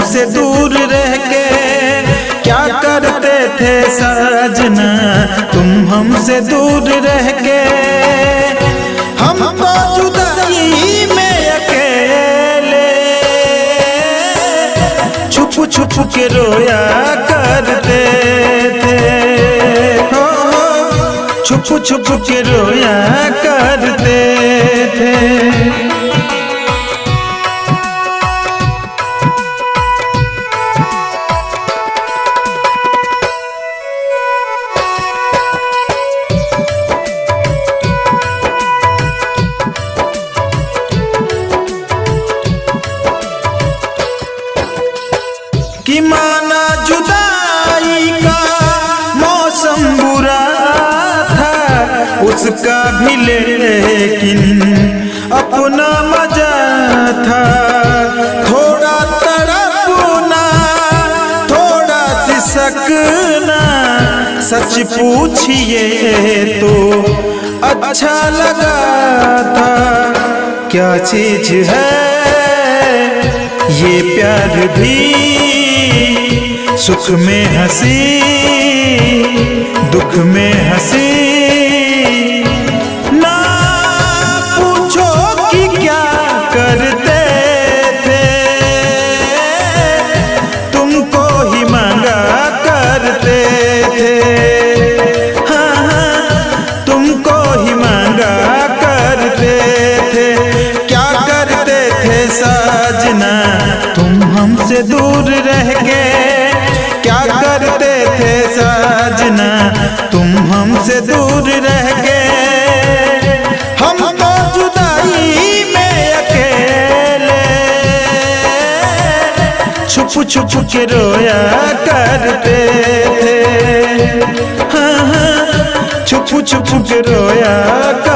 हमसे दूर रह के क्या करते थे सजना, तुम हमसे दूर रह के। हम तो जुदाई में अकेले छुप छुप के रोया करते थे, छुप छुप के रोया करते थे। कि माना जुदाई का मौसम बुरा था उसका भी, लेकिन अपना मजा था। थोड़ा तड़पना थोड़ा सिसकना, सच पूछिए तो अच्छा लगा था। क्या चीज है ये प्यार भी, सुख में हंसी दुख में हंसी। ना पूछो कि क्या करते थे, तुमको ही मांगा करते थे। हाँ, तुमको ही मांगा करते थे। क्या करते थे साजना, तुम हमसे दूर रह के क्या करते थे साजना, तुम हमसे दूर रह के। हम तो जुदाई में अकेले छुप छुप के रोया करते थे। हाँ, छुप छुप के रोया करते